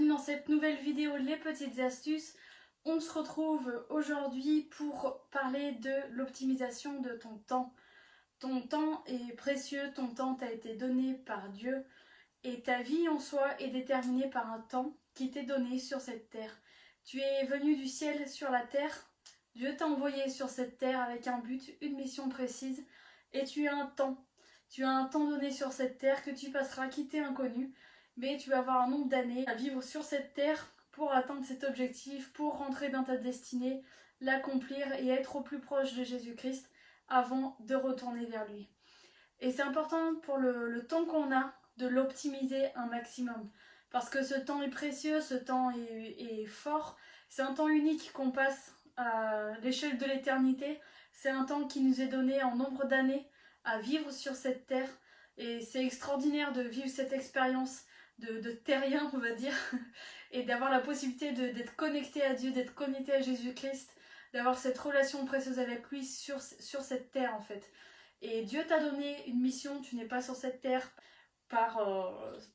bienvenue dans cette nouvelle vidéo Les Petites Astuces. On se retrouve aujourd'hui pour parler de l'optimisation de ton temps. Ton temps est précieux, ton temps t'a été donné par Dieu et ta vie en soi est déterminée par un temps qui t'est donné sur cette terre. Tu es venu du ciel sur la terre, Dieu t'a envoyé sur cette terre avec un but, une mission précise et tu as un temps. Tu as un temps donné sur cette terre que tu passeras quitter inconnu, mais tu vas avoir un nombre d'années à vivre sur cette terre pour atteindre cet objectif, pour rentrer dans ta destinée, l'accomplir et être au plus proche de Jésus-Christ avant de retourner vers lui. Et c'est important pour le temps qu'on a de l'optimiser un maximum. Parce que ce temps est précieux, ce temps est fort, c'est un temps unique qu'on passe à l'échelle de l'éternité, c'est un temps qui nous est donné en nombre d'années à vivre sur cette terre. Et c'est extraordinaire de vivre cette expérience de terrien, on va dire, et d'avoir la possibilité d'être connecté à Dieu, d'être connecté à Jésus-Christ, d'avoir cette relation précieuse avec lui sur cette terre en fait. Et Dieu t'a donné une mission, tu n'es pas sur cette terre par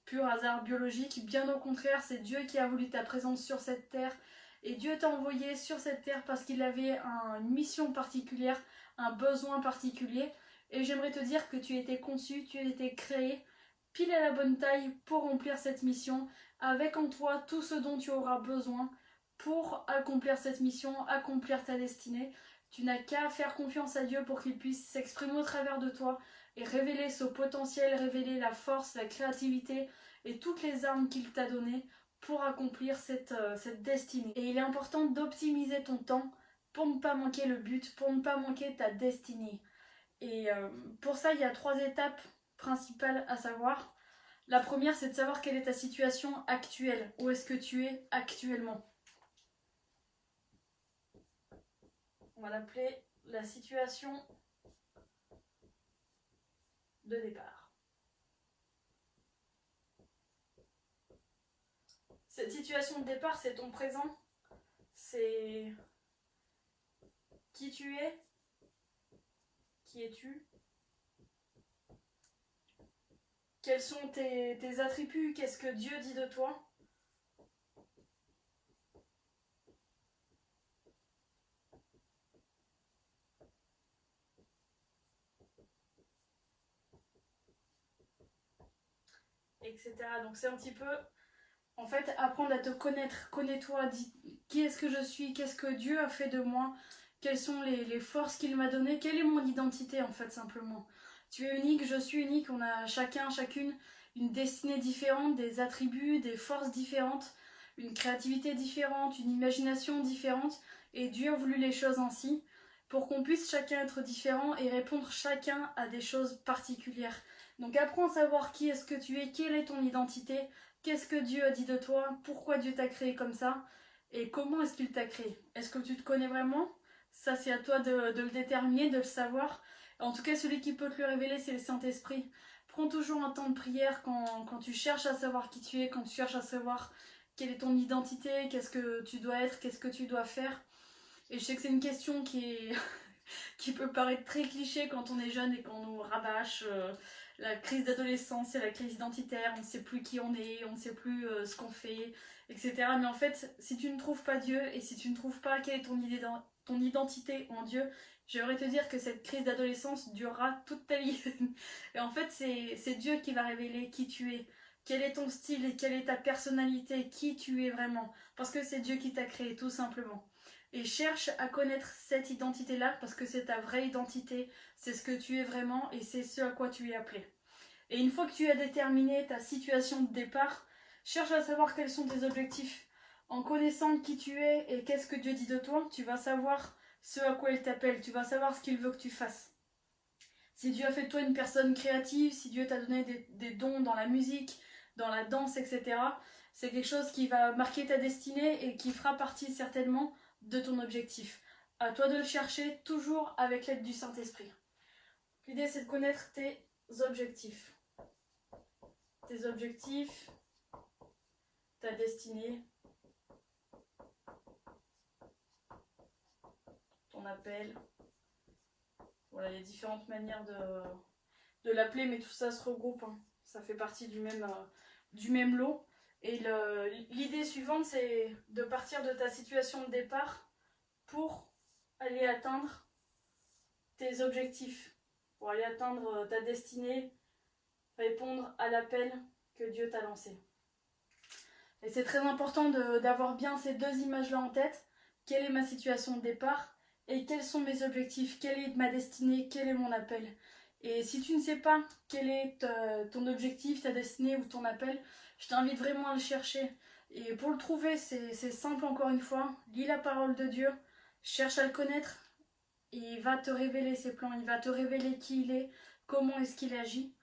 pur hasard biologique, bien au contraire, c'est Dieu qui a voulu ta présence sur cette terre. Et Dieu t'a envoyé sur cette terre parce qu'il avait une mission particulière, un besoin particulier. Et j'aimerais te dire que tu étais conçu, tu étais créé pile à la bonne taille pour remplir cette mission, avec en toi tout ce dont tu auras besoin pour accomplir cette mission, accomplir ta destinée. Tu n'as qu'à faire confiance à Dieu pour qu'il puisse s'exprimer au travers de toi et révéler ce potentiel, révéler la force, la créativité et toutes les armes qu'il t'a données pour accomplir cette destinée. Et il est important d'optimiser ton temps pour ne pas manquer le but, pour ne pas manquer ta destinée. Et pour ça, il y a 3 étapes principales à savoir. La première, c'est de savoir quelle est ta situation actuelle. Où est-ce que tu es actuellement? On va l'appeler la situation de départ. Cette situation de départ, c'est ton présent. C'est qui tu es. Qui es-tu? Quels sont tes attributs? Qu'est-ce que Dieu dit de toi? Etc. Donc c'est un petit peu, en fait, apprendre à te connaître. Connais-toi, dis qui est-ce que je suis? Qu'est-ce que Dieu a fait de moi? Quelles sont les forces qu'il m'a données? Quelle est mon identité en fait simplement? Tu es unique, je suis unique, on a chacun, chacune une destinée différente, des attributs, des forces différentes, une créativité différente, une imagination différente, et Dieu a voulu les choses ainsi pour qu'on puisse chacun être différent et répondre chacun à des choses particulières. Donc apprends à savoir qui est-ce que tu es, quelle est ton identité, qu'est-ce que Dieu a dit de toi, pourquoi Dieu t'a créé comme ça, et comment est-ce qu'il t'a créé. Est-ce que tu te connais vraiment? Ça, c'est à toi de le déterminer, de le savoir. En tout cas, celui qui peut te le révéler, c'est le Saint-Esprit. Prends toujours un temps de prière quand tu cherches à savoir qui tu es, quand tu cherches à savoir quelle est ton identité, qu'est-ce que tu dois être, qu'est-ce que tu dois faire. Et je sais que c'est une question qui peut paraître très cliché quand on est jeune et qu'on nous rabâche. La crise d'adolescence, c'est la crise identitaire, on ne sait plus qui on est, on ne sait plus ce qu'on fait, etc. Mais en fait, si tu ne trouves pas Dieu et si tu ne trouves pas quelle est ton identité en Dieu, j'aimerais te dire que cette crise d'adolescence durera toute ta vie. Et en fait, c'est Dieu qui va révéler qui tu es, quel est ton style et quelle est ta personnalité, qui tu es vraiment. Parce que c'est Dieu qui t'a créé, tout simplement. Et cherche à connaître cette identité-là parce que c'est ta vraie identité, c'est ce que tu es vraiment et c'est ce à quoi tu es appelé. Et une fois que tu as déterminé ta situation de départ, cherche à savoir quels sont tes objectifs. En connaissant qui tu es et qu'est-ce que Dieu dit de toi, tu vas savoir ce à quoi il t'appelle, tu vas savoir ce qu'il veut que tu fasses. Si Dieu a fait de toi une personne créative, si Dieu t'a donné des dons dans la musique, dans la danse, etc., c'est quelque chose qui va marquer ta destinée et qui fera partie certainement de ton objectif. À toi de le chercher toujours avec l'aide du Saint-Esprit. L'idée, c'est de connaître tes objectifs. Tes objectifs, ta destinée, ton appel. Voilà, il y a différentes manières de l'appeler, mais tout ça se regroupe. Hein. Ça fait partie du même lot. Et l'idée suivante, c'est de partir de ta situation de départ pour aller atteindre tes objectifs, pour aller atteindre ta destinée, répondre à l'appel que Dieu t'a lancé. Et c'est très important d'avoir bien ces deux images-là en tête. Quelle est ma situation de départ et quels sont mes objectifs, quelle est ma destinée, quel est mon appel. Et si tu ne sais pas quel est ton objectif, ta destinée ou ton appel, je t'invite vraiment à le chercher. Et pour le trouver, c'est simple encore une fois. Lis la parole de Dieu, cherche à le connaître. Et il va te révéler ses plans, il va te révéler qui il est, comment est-ce qu'il agit.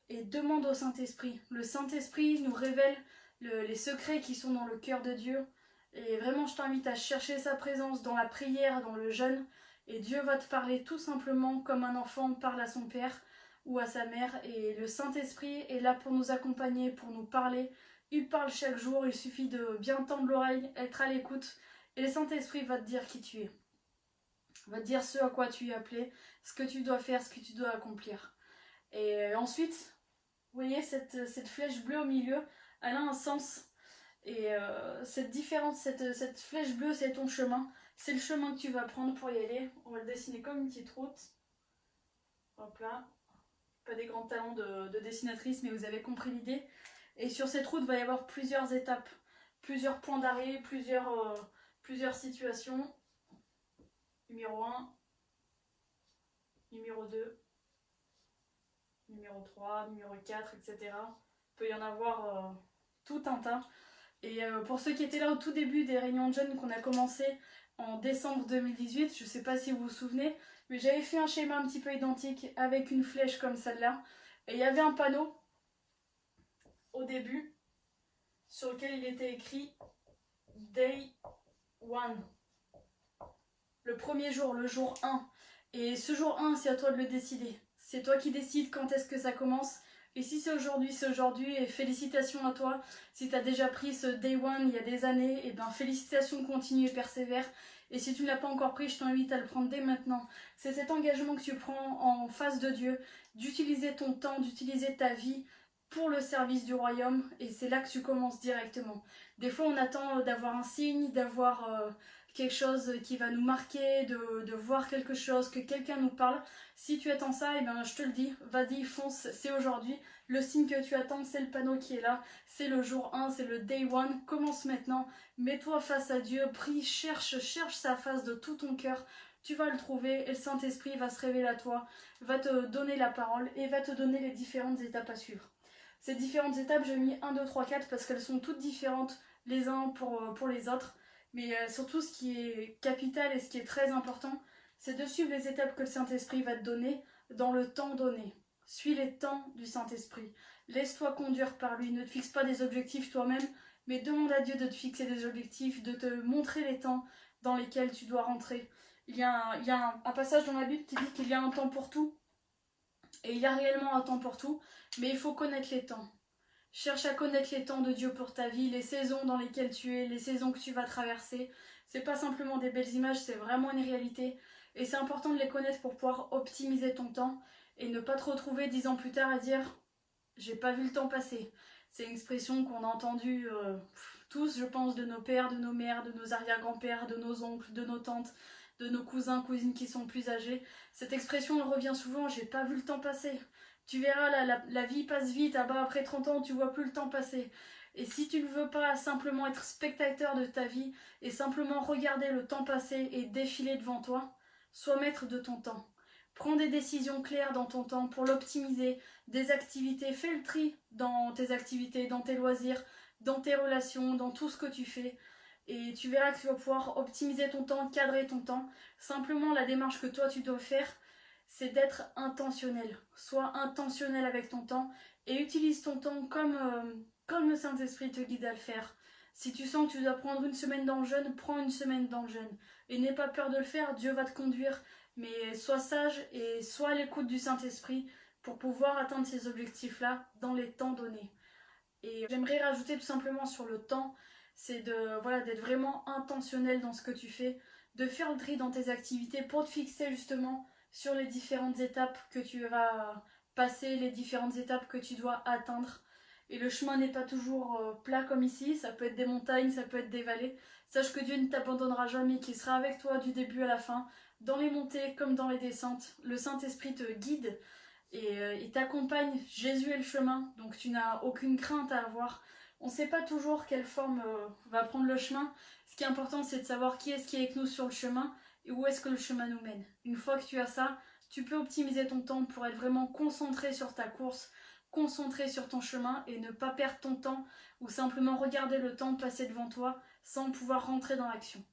Et demande au Saint-Esprit. Le Saint-Esprit nous révèle les secrets qui sont dans le cœur de Dieu. Et vraiment, je t'invite à chercher sa présence dans la prière, dans le jeûne. Et Dieu va te parler tout simplement comme un enfant parle à son père ou à sa mère. Et le Saint-Esprit est là pour nous accompagner, pour nous parler. Il parle chaque jour, il suffit de bien tendre l'oreille, être à l'écoute. Et le Saint-Esprit va te dire qui tu es. Va te dire ce à quoi tu es appelé, ce que tu dois faire, ce que tu dois accomplir. Et ensuite, vous voyez cette flèche bleue au milieu, elle a un sens. Et cette flèche bleue, c'est ton chemin. C'est le chemin que tu vas prendre pour y aller. On va le dessiner comme une petite route. Hop là. Pas des grands talents de dessinatrice, mais vous avez compris l'idée. Et sur cette route, il va y avoir plusieurs étapes, plusieurs points d'arrêt, plusieurs situations. Numéro 1, numéro 2, numéro 3, numéro 4, etc. Il peut y en avoir tout un tas. Et pour ceux qui étaient là au tout début des réunions de jeunes qu'on a commencé en décembre 2018, je ne sais pas si vous vous souvenez, mais j'avais fait un schéma un petit peu identique avec une flèche comme celle-là. Et il y avait un panneau au début sur lequel il était écrit Day 1. Le premier jour, le jour 1. Et ce jour 1, c'est à toi de le décider. C'est toi qui décides quand est-ce que ça commence. Et si c'est aujourd'hui, c'est aujourd'hui. Et félicitations à toi. Si tu as déjà pris ce Day 1 il y a des années, et ben félicitations, continue et persévère. Et si tu ne l'as pas encore pris, je t'invite à le prendre dès maintenant. C'est cet engagement que tu prends en face de Dieu, d'utiliser ton temps, d'utiliser ta vie pour le service du royaume. Et c'est là que tu commences directement. Des fois, on attend d'avoir un signe, d'avoir quelque chose qui va nous marquer, de voir quelque chose, que quelqu'un nous parle. Si tu attends ça, et ben je te le dis, vas-y, fonce, c'est aujourd'hui. Le signe que tu attends, c'est le panneau qui est là, c'est le jour 1, c'est le day 1. Commence maintenant, mets-toi face à Dieu, prie, cherche sa face de tout ton cœur. Tu vas le trouver et le Saint-Esprit va se révéler à toi, va te donner la parole et va te donner les différentes étapes à suivre. Ces différentes étapes, j'ai mis 1, 2, 3, 4 parce qu'elles sont toutes différentes les uns pour les autres. Mais surtout, ce qui est capital et ce qui est très important, c'est de suivre les étapes que le Saint-Esprit va te donner dans le temps donné. Suis les temps du Saint-Esprit. Laisse-toi conduire par lui. Ne te fixe pas des objectifs toi-même, mais demande à Dieu de te fixer des objectifs, de te montrer les temps dans lesquels tu dois rentrer. Il y a un passage dans la Bible qui dit qu'il y a un temps pour tout. Et il y a réellement un temps pour tout, mais il faut connaître les temps. Cherche à connaître les temps de Dieu pour ta vie, les saisons dans lesquelles tu es, les saisons que tu vas traverser. C'est pas simplement des belles images, c'est vraiment une réalité. Et c'est important de les connaître pour pouvoir optimiser ton temps et ne pas te retrouver 10 ans plus tard à dire « j'ai pas vu le temps passer ». C'est une expression qu'on a entendue tous, je pense, de nos pères, de nos mères, de nos arrière-grands-pères, de nos oncles, de nos tantes, de nos cousins, cousines qui sont plus âgés. Cette expression elle revient souvent « j'ai pas vu le temps passer ». Tu verras, la vie passe vite, après 30 ans, tu vois plus le temps passer. Et si tu ne veux pas simplement être spectateur de ta vie et simplement regarder le temps passer et défiler devant toi, sois maître de ton temps. Prends des décisions claires dans ton temps pour l'optimiser, des activités, fais le tri dans tes activités, dans tes loisirs, dans tes relations, dans tout ce que tu fais. Et tu verras que tu vas pouvoir optimiser ton temps, cadrer ton temps. Simplement, la démarche que toi tu dois faire, c'est d'être intentionnel. Sois intentionnel avec ton temps et utilise ton temps comme le Saint-Esprit te guide à le faire. Si tu sens que tu dois prendre une semaine dans le jeûne, prends une semaine dans le jeûne. Et n'aie pas peur de le faire, Dieu va te conduire. Mais sois sage et sois à l'écoute du Saint-Esprit pour pouvoir atteindre ces objectifs-là dans les temps donnés. Et j'aimerais rajouter tout simplement sur le temps, c'est d'être vraiment intentionnel dans ce que tu fais, de faire le tri dans tes activités pour te fixer justement sur les différentes étapes que tu vas passer, les différentes étapes que tu dois atteindre. Et le chemin n'est pas toujours plat comme ici, ça peut être des montagnes, ça peut être des vallées. Sache que Dieu ne t'abandonnera jamais, qu'il sera avec toi du début à la fin, dans les montées comme dans les descentes. Le Saint-Esprit te guide et il t'accompagne. Jésus est le chemin, donc tu n'as aucune crainte à avoir. On ne sait pas toujours quelle forme va prendre le chemin. Ce qui est important, c'est de savoir qui est-ce qui est avec nous sur le chemin et où est-ce que le chemin nous mène. Une fois que tu as ça, tu peux optimiser ton temps pour être vraiment concentré sur ta course, concentré sur ton chemin et ne pas perdre ton temps ou simplement regarder le temps passer devant toi sans pouvoir rentrer dans l'action.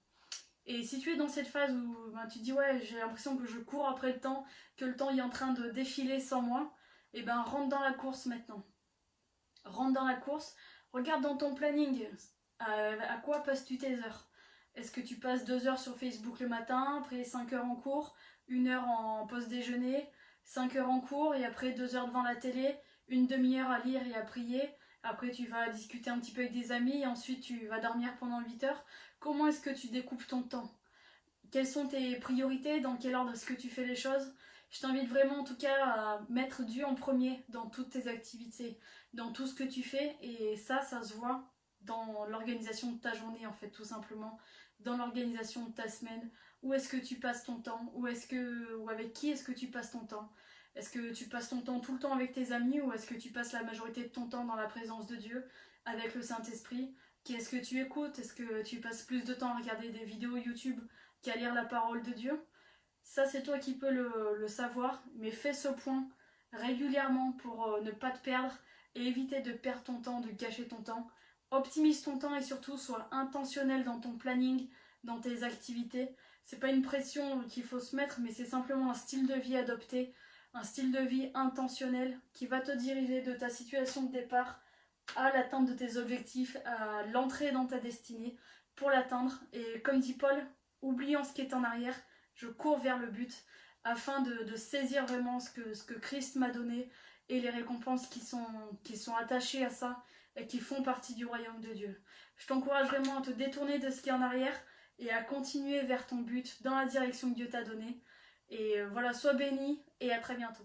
Et si tu es dans cette phase où tu te dis ouais, j'ai l'impression que je cours après le temps, que le temps est en train de défiler sans moi, et ben rentre dans la course maintenant. Rentre dans la course, regarde dans ton planning à quoi passes-tu tes heures. Est-ce que tu passes 2 heures sur Facebook le matin, après 5 heures en cours, 1 heure en pause déjeuner, 5 heures en cours et après 2 heures devant la télé, une demi-heure à lire et à prier, après tu vas discuter un petit peu avec des amis et ensuite tu vas dormir pendant 8 heures. Comment est-ce que tu découpes ton temps? Quelles sont tes priorités? Dans quel ordre est-ce que tu fais les choses? Je t'invite vraiment en tout cas à mettre Dieu en premier dans toutes tes activités, dans tout ce que tu fais et ça se voit dans l'organisation de ta journée en fait tout simplement, dans l'organisation de ta semaine. Où est-ce que tu passes ton temps? Ou avec qui est-ce que tu passes ton temps? Est-ce que tu passes ton temps tout le temps avec tes amis ou est-ce que tu passes la majorité de ton temps dans la présence de Dieu avec le Saint-Esprit? Qu'est-ce que tu écoutes? Est-ce que tu passes plus de temps à regarder des vidéos YouTube qu'à lire la parole de Dieu? Ça, c'est toi qui peux le savoir, mais fais ce point régulièrement pour ne pas te perdre et éviter de perdre ton temps, de gâcher ton temps. Optimise ton temps et surtout sois intentionnel dans ton planning, dans tes activités. C'est pas une pression qu'il faut se mettre, mais c'est simplement un style de vie adopté, un style de vie intentionnel qui va te diriger de ta situation de départ à l'atteinte de tes objectifs, à l'entrée dans ta destinée pour l'atteindre. Et comme dit Paul, oubliant ce qui est en arrière, je cours vers le but afin de saisir vraiment ce que Christ m'a donné et les récompenses qui sont attachées à ça et qui font partie du royaume de Dieu. Je t'encourage vraiment à te détourner de ce qui est en arrière et à continuer vers ton but dans la direction que Dieu t'a donnée. Et voilà, sois béni et à très bientôt.